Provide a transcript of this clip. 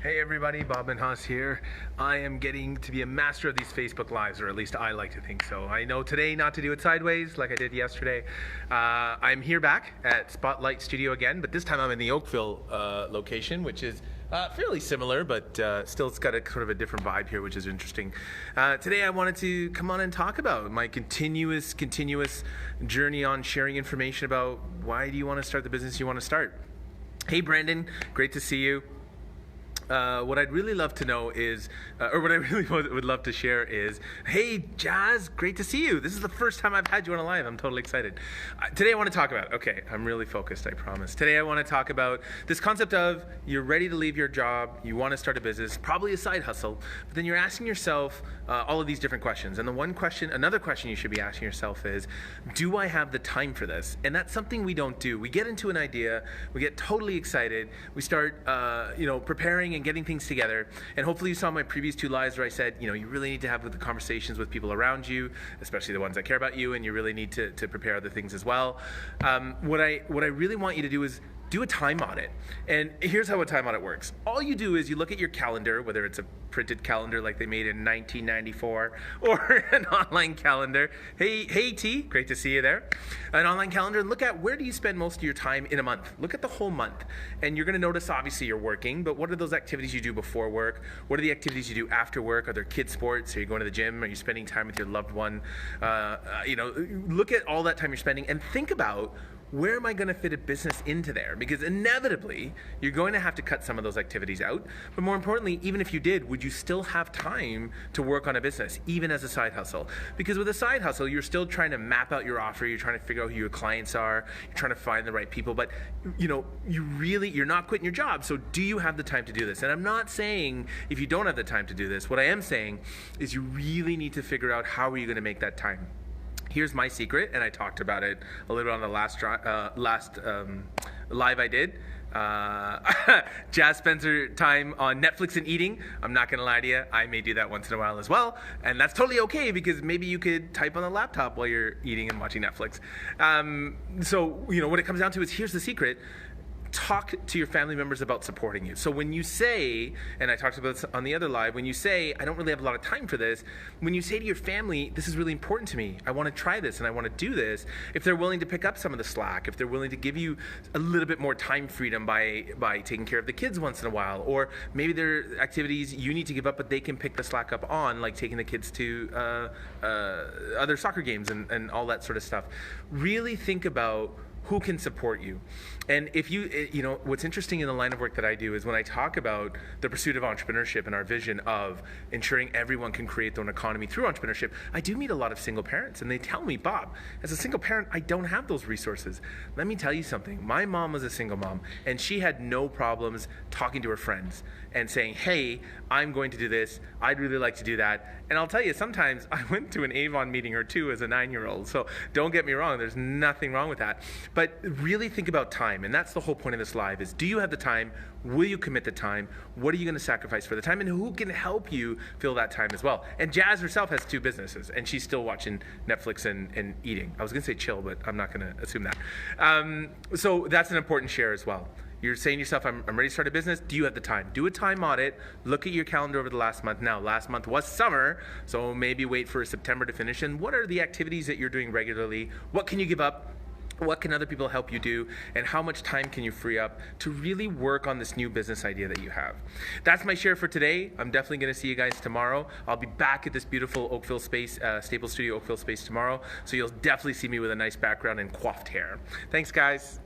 Hey everybody, Bob and Haas here. I am getting to be a master of these Facebook Lives, or at least I like to think so. I know today not to do it sideways like I did yesterday. I'm here back at Spotlight Studio again, but this time I'm in the Oakville location, which is fairly similar, but still it's got a sort of a different vibe here, which is interesting. Today I wanted to come on and talk about my continuous journey on sharing information about why do you want to start the business you want to start. Hey Brandon, great to see you. What I'd really love to know is, or what I really would love to share is, hey Jazz, great to see you. This is the first time I've had you on a live. I'm totally excited. Today I want to talk about, okay, I'm really focused, I promise. Today I want to talk about this concept of you're ready to leave your job, you want to start a business, probably a side hustle, but then you're asking yourself all of these different questions. And another question you should be asking yourself is, do I have the time for this? And that's something we don't do. We get into an idea, we get totally excited, we start preparing and getting things together. And hopefully you saw my previous two lives where I said, you really need to have the conversations with people around you, especially the ones that care about you, and you really need to prepare other things as well. What I really want you to do is do a time audit. And here's how a time audit works. All you do is you look at your calendar, whether it's a printed calendar like they made in 1994 or an online calendar. Hey T, great to see you there. An online calendar, and look at where do you spend most of your time in a month. Look at the whole month. And you're gonna notice obviously you're working, but what are those activities you do before work? What are the activities you do after work? Are there kids sports? Are you going to the gym? Are you spending time with your loved one? Look at all that time you're spending and think about, where am I going to fit a business into there? Because inevitably, you're going to have to cut some of those activities out. But more importantly, even if you did, would you still have time to work on a business, even as a side hustle? Because with a side hustle, you're still trying to map out your offer. You're trying to figure out who your clients are. You're trying to find the right people. But you're not quitting your job. So do you have the time to do this? And I'm not saying if you don't have the time to do this. What I am saying is you really need to figure out how are you going to make that time. Here's my secret, and I talked about it a little bit on the last live I did. Jazz spends her time on Netflix and eating. I'm not gonna lie to you, I may do that once in a while as well, and that's totally okay because maybe you could type on the laptop while you're eating and watching Netflix. What it comes down to is, here's the secret. Talk to your family members about supporting you. So when you say, and I talked about this on the other live, when you say, I don't really have a lot of time for this, when you say to your family, this is really important to me, I want to try this and I want to do this, if they're willing to pick up some of the slack, if they're willing to give you a little bit more time freedom by taking care of the kids once in a while, or maybe there are activities you need to give up but they can pick the slack up on, like taking the kids to other soccer games and all that sort of stuff. Really think about who can support you. And if what's interesting in the line of work that I do is when I talk about the pursuit of entrepreneurship and our vision of ensuring everyone can create their own economy through entrepreneurship, I do meet a lot of single parents and they tell me, Bob, as a single parent, I don't have those resources. Let me tell you something. My mom was a single mom and she had no problems talking to her friends and saying, hey, I'm going to do this. I'd really like to do that. And I'll tell you, sometimes I went to an Avon meeting or two as a 9-year-old. So don't get me wrong, there's nothing wrong with that. But really think about time, and that's the whole point of this live is, do you have the time? Will you commit the time? What are you going to sacrifice for the time? And who can help you fill that time as well? And Jazz herself has 2 businesses, and she's still watching Netflix and eating. I was going to say chill, but I'm not going to assume that. So that's an important share as well. You're saying to yourself, I'm ready to start a business. Do you have the time? Do a time audit. Look at your calendar over the last month. Now, last month was summer, so maybe wait for September to finish. And what are the activities that you're doing regularly? What can you give up? What can other people help you do? And how much time can you free up to really work on this new business idea that you have? That's my share for today. I'm definitely going to see you guys tomorrow. I'll be back at this beautiful Oakville space, Staples Studio Oakville space tomorrow. So you'll definitely see me with a nice background and coiffed hair. Thanks, guys.